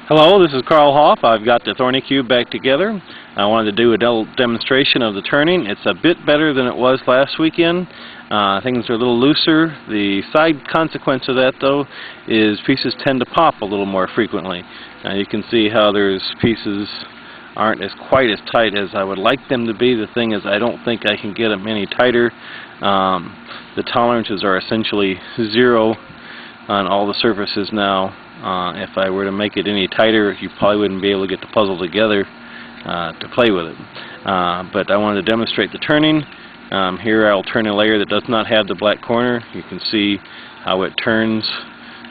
Hello, this is Carl Hoff. I've got the Thorny Cube back together. I wanted to do a demonstration of the turning. It's a bit better than it was last weekend. Things are a little looser. The side consequence of that, though, is pieces tend to pop a little more frequently. You can see how there's pieces aren't quite as tight as I would like them to be. The thing is, I don't think I can get them any tighter. The tolerances are essentially zero on all the surfaces now. If I were to make it any tighter, you probably wouldn't be able to get the puzzle together to play with it. But I wanted to demonstrate the turning. Here I'll turn a layer that does not have the black corner. You can see how it turns,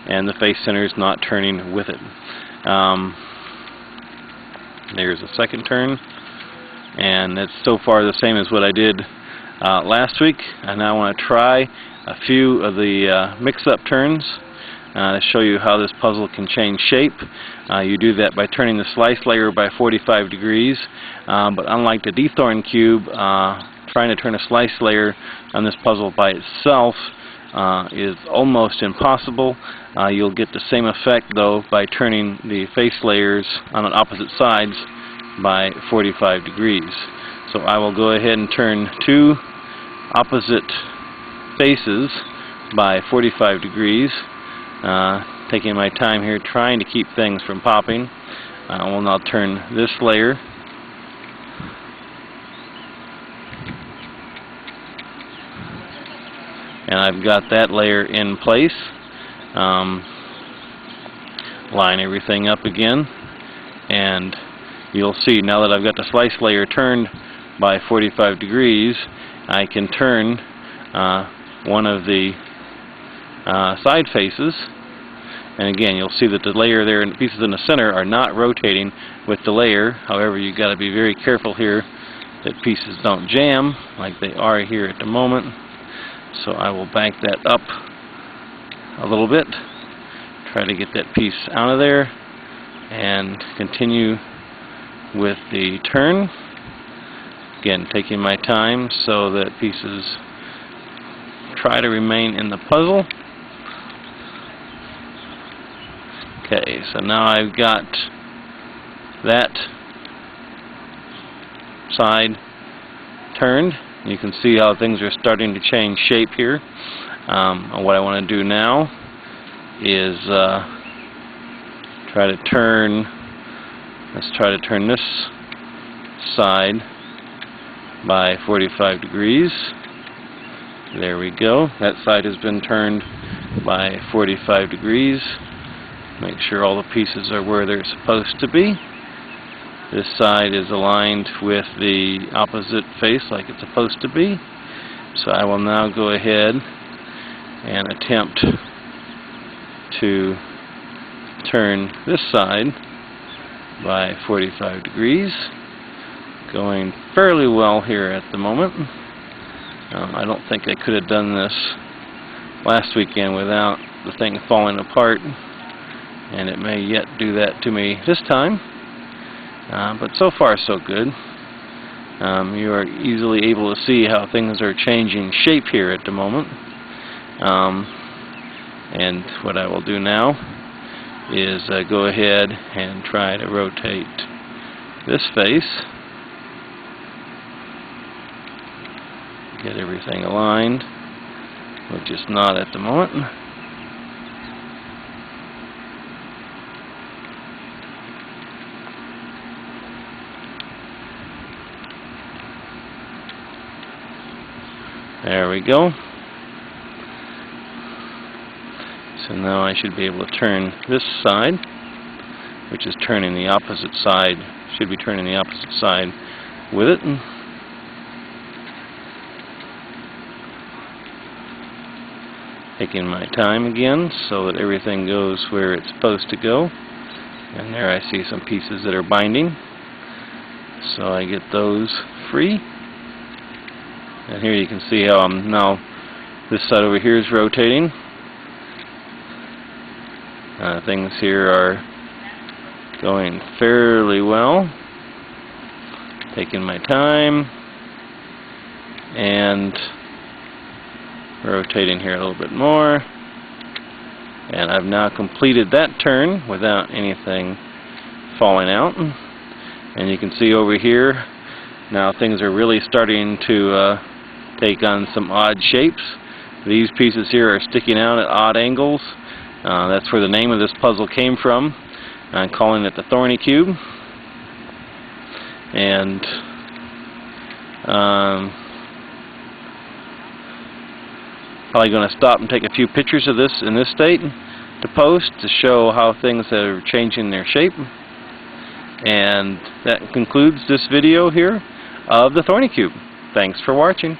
and the face center is not turning with it. There's a second turn, and it's so far the same as what I did last week. I now want to try a few of the mix-up turns to show you how this puzzle can change shape. You do that by turning the slice layer by 45 degrees, but unlike the Thorny Cube, trying to turn a slice layer on this puzzle by itself is almost impossible. You'll get the same effect, though, by turning the face layers on opposite sides by 45 degrees. So I will go ahead and turn two opposite faces by 45 degrees. Taking my time here, trying to keep things from popping. We'll now turn this layer. And I've got that layer in place. Line everything up again. And you'll see now that I've got the slice layer turned by 45 degrees, I can turn one of the side faces, and again you'll see that the layer there and the pieces in the center are not rotating with the layer. However, you've got to be very careful here that pieces don't jam like they are here at the moment. So I will back that up a little bit, try to get that piece out of there, and continue with the turn. Again, taking my time so that pieces try to remain in the puzzle. Okay, so now I've got that side turned. You can see how things are starting to change shape here. What I want to do now is try to turn, let's try to turn this side by 45 degrees. There we go. That side has been turned by 45 degrees. Make sure all the pieces are where they're supposed to be. This side is aligned with the opposite face like it's supposed to be. So I will now go ahead and attempt to turn this side by 45 degrees. Going fairly well here at the moment. I don't think I could have done this last weekend without the thing falling apart, and it may yet do that to me this time. But so far so good. You are easily able to see how things are changing shape here at the moment. And what I will do now is go ahead and try to rotate this face. Get everything aligned, which is not at the moment. There we go. So now I should be able to turn this side, which is turning the opposite side, should be turning the opposite side with it. Taking my time again so that everything goes where it's supposed to go. And there I see some pieces that are binding. So I get those free. And here you can see how I'm now, this side over here is rotating. Things here are going fairly well. Taking my time and rotating here a little bit more. And I've now completed that turn without anything falling out. And you can see over here, now things are really starting to take on some odd shapes. These pieces here are sticking out at odd angles. That's where the name of this puzzle came from. I'm calling it the Thorny Cube. And probably going to stop and take a few pictures of this in this state to post to show how things are changing their shape. And that concludes this video here of the Thorny Cube. Thanks for watching.